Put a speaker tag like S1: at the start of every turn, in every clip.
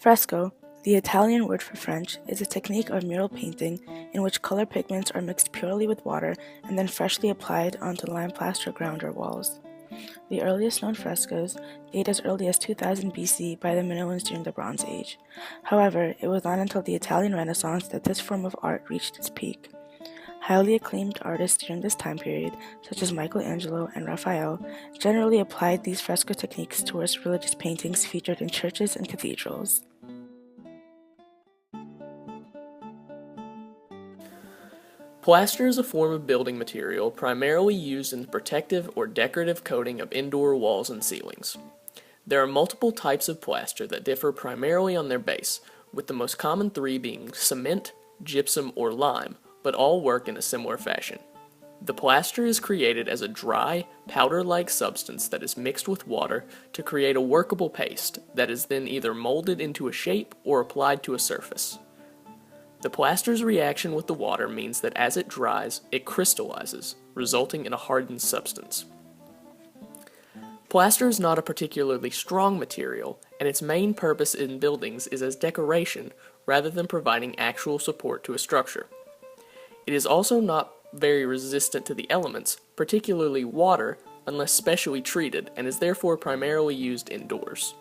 S1: Fresco, the Italian word for French, is a technique of mural painting in which color pigments are mixed purely with water and then freshly applied onto lime plaster ground or walls. The earliest known frescoes date as early as 2000 BC by the Minoans during the Bronze Age. However, it was not until the Italian Renaissance that this form of art reached its peak. Highly acclaimed artists during this time period, such as Michelangelo and Raphael, generally applied these fresco techniques towards religious paintings featured in churches and cathedrals.
S2: Plaster is a form of building material primarily used in the protective or decorative coating of indoor walls and ceilings. There are multiple types of plaster that differ primarily on their base, with the most common three being cement, gypsum, or lime, but all work in a similar fashion. The plaster is created as a dry, powder-like substance that is mixed with water to create a workable paste that is then either molded into a shape or applied to a surface. The plaster's reaction with the water means that as it dries, it crystallizes, resulting in a hardened substance. Plaster is not a particularly strong material, and its main purpose in buildings is as decoration rather than providing actual support to a structure. It is also not very resistant to the elements, particularly water, unless specially treated, and is therefore primarily used indoors.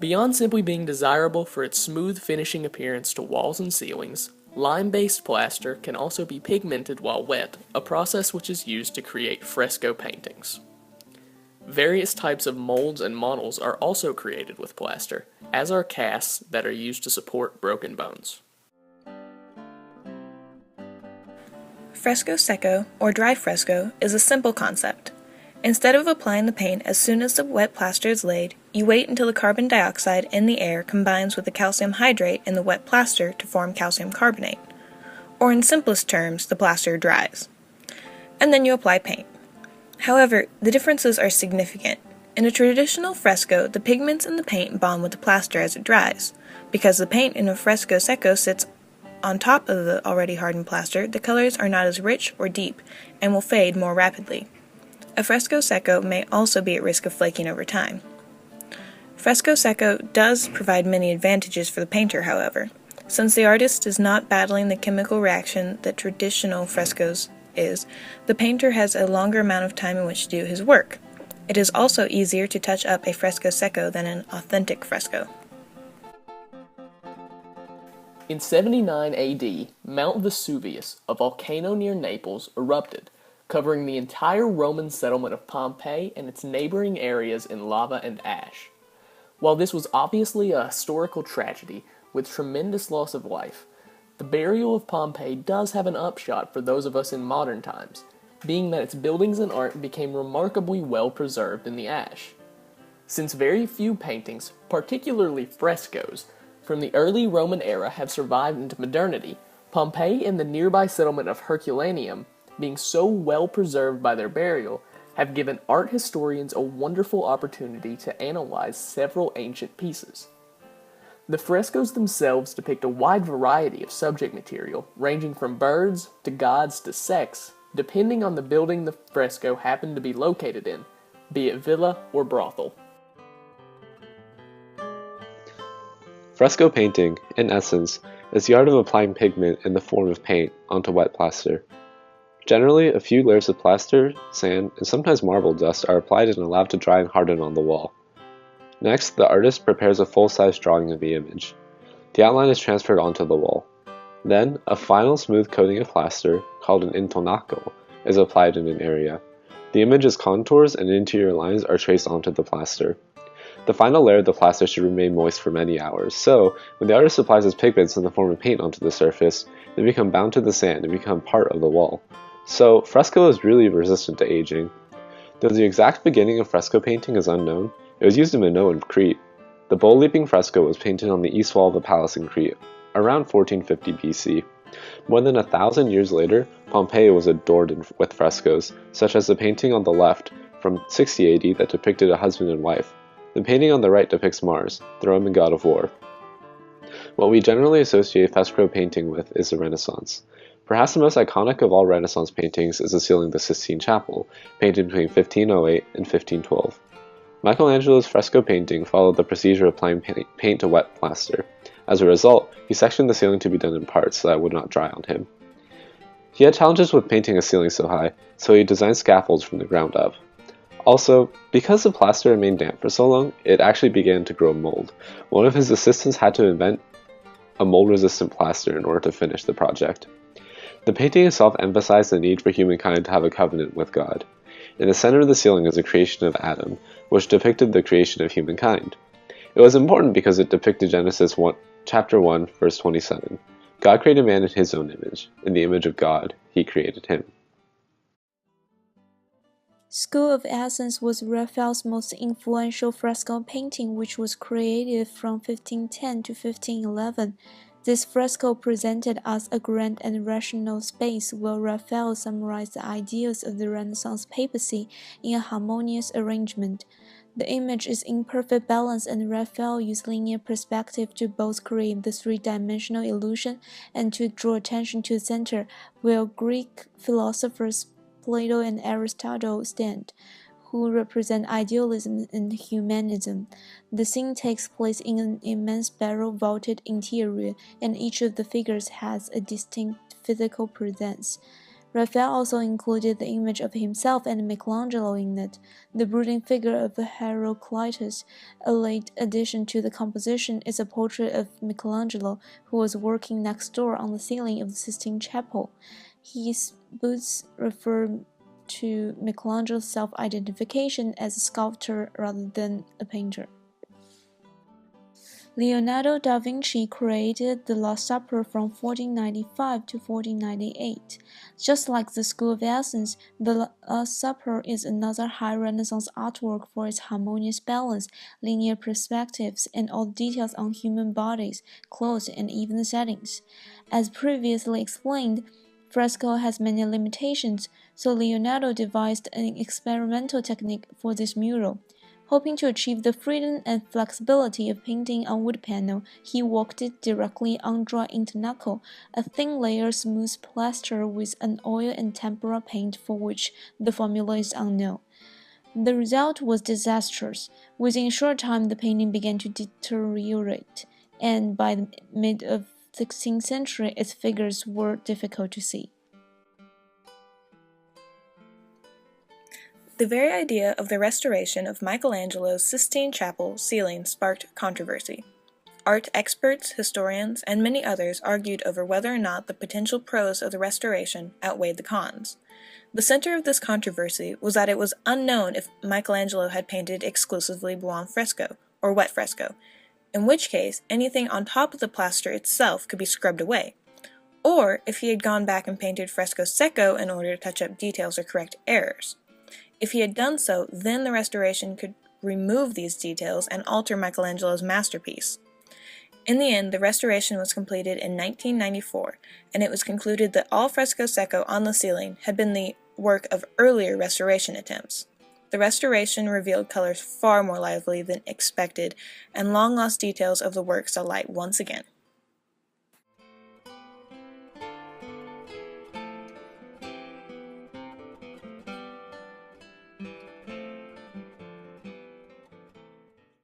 S2: Beyond simply being desirable for its smooth finishing appearance to walls and ceilings, lime-based plaster can also be pigmented while wet, a process which is used to create fresco paintings. Various types of molds and models are also created with plaster, as are casts that are used to support broken bones.
S3: Fresco secco, or dry fresco, is a simple concept. Instead of applying the paint as soon as the wet plaster is laid, you wait until the carbon dioxide in the air combines with the calcium hydrate in the wet plaster to form calcium carbonate, or in simplest terms, the plaster dries. And then you apply paint. However, the differences are significant. In a traditional fresco, the pigments in the paint bond with the plaster as it dries. Because the paint in a fresco secco sits on top of the already hardened plaster, the colors are not as rich or deep and will fade more rapidly. A fresco secco may also be at risk of flaking over time. Fresco secco does provide many advantages for the painter, however. Since the artist is not battling the chemical reaction that traditional frescoes is, the painter has a longer amount of time in which to do his work. It is also easier to touch up a fresco secco than an authentic fresco.
S2: In 79 AD, Mount Vesuvius, a volcano near Naples, erupted, covering the entire Roman settlement of Pompeii and its neighboring areas in lava and ash. While this was obviously a historical tragedy with tremendous loss of life, the burial of Pompeii does have an upshot for those of us in modern times, being that its buildings and art became remarkably well preserved in the ash. Since very few paintings, particularly frescoes, from the early Roman era have survived into modernity, Pompeii and the nearby settlement of Herculaneum, being so well preserved by their burial, have given art historians a wonderful opportunity to analyze several ancient pieces. The frescoes themselves depict a wide variety of subject material, ranging from birds to gods to sex, depending on the building the fresco happened to be located in, be it villa or brothel.
S4: Fresco painting, in essence, is the art of applying pigment in the form of paint onto wet plaster. Generally, a few layers of plaster, sand, and sometimes marble dust are applied and allowed to dry and harden on the wall. Next, the artist prepares a full-size drawing of the image. The outline is transferred onto the wall. Then, a final smooth coating of plaster, called an intonaco, is applied in an area. The image's contours and interior lines are traced onto the plaster. The final layer of the plaster should remain moist for many hours, so when the artist applies his pigments in the form of paint onto the surface, they become bound to the sand and become part of the wall. So, fresco is really resistant to aging. Though the exact beginning of fresco painting is unknown, it was used in Minoan Crete. The bull-leaping fresco was painted on the east wall of a palace in Crete, around 1450 BC. More than 1,000 years later, Pompeii was adorned with frescoes, such as the painting on the left from 60 AD that depicted a husband and wife. The painting on the right depicts Mars, the Roman god of war. What we generally associate fresco painting with is the Renaissance. Perhaps the most iconic of all Renaissance paintings is the ceiling of the Sistine Chapel, painted between 1508 and 1512. Michelangelo's fresco painting followed the procedure of applying paint to wet plaster. As a result, he sectioned the ceiling to be done in parts so that it would not dry on him. He had challenges with painting a ceiling so high, so he designed scaffolds from the ground up. Also, because the plaster remained damp for so long, it actually began to grow mold. One of his assistants had to invent a mold-resistant plaster in order to finish the project. The painting itself emphasized the need for humankind to have a covenant with God. In the center of the ceiling is a creation of Adam, which depicted the creation of humankind. It was important because it depicted Genesis chapter 1, verse 27. God created man in his own image. In the image of God, he created him.
S5: School of Athens was Raphael's most influential fresco painting, which was created from 1510 to 1511. This fresco presented us a grand and rational space where Raphael summarized the ideas of the Renaissance papacy in a harmonious arrangement. The image is in perfect balance, and Raphael used linear perspective to both create the three-dimensional illusion and to draw attention to the center, where Greek philosophers Plato and Aristotle stand, who represent idealism and humanism. The scene takes place in an immense barrel-vaulted interior, and each of the figures has a distinct physical presence. Raphael also included the image of himself and Michelangelo in it. The brooding figure of Heraclitus, a late addition to the composition, is a portrait of Michelangelo, who was working next door on the ceiling of the Sistine Chapel. His boots refer to Michelangelo's self-identification as a sculptor rather than a painter. Leonardo da Vinci created the Last Supper from 1495 to 1498. Just like the School of Athens, the Last Supper is another high Renaissance artwork for its harmonious balance, linear perspectives, and all the details on human bodies, clothes, and even the settings. As previously explained, fresco has many limitations, so Leonardo devised an experimental technique for this mural. Hoping to achieve the freedom and flexibility of painting on wood panel, he worked it directly on dry intonaco, a thin layer smooth plaster with an oil and tempera paint for which the formula is unknown. The result was disastrous. Within a short time, the painting began to deteriorate, and by the mid of 16th century, its figures were difficult to see.
S3: The very idea of the restoration of Michelangelo's Sistine Chapel ceiling sparked controversy. Art experts, historians, and many others argued over whether or not the potential pros of the restoration outweighed the cons. The center of this controversy was that it was unknown if Michelangelo had painted exclusively buon fresco, or wet fresco, in which case anything on top of the plaster itself could be scrubbed away, or if he had gone back and painted fresco secco in order to touch up details or correct errors. If he had done so, then the restoration could remove these details and alter Michelangelo's masterpiece. In the end, the restoration was completed in 1994, and it was concluded that all fresco secco on the ceiling had been the work of earlier restoration attempts. The restoration revealed colors far more lively than expected, and long-lost details of the work saw light once again.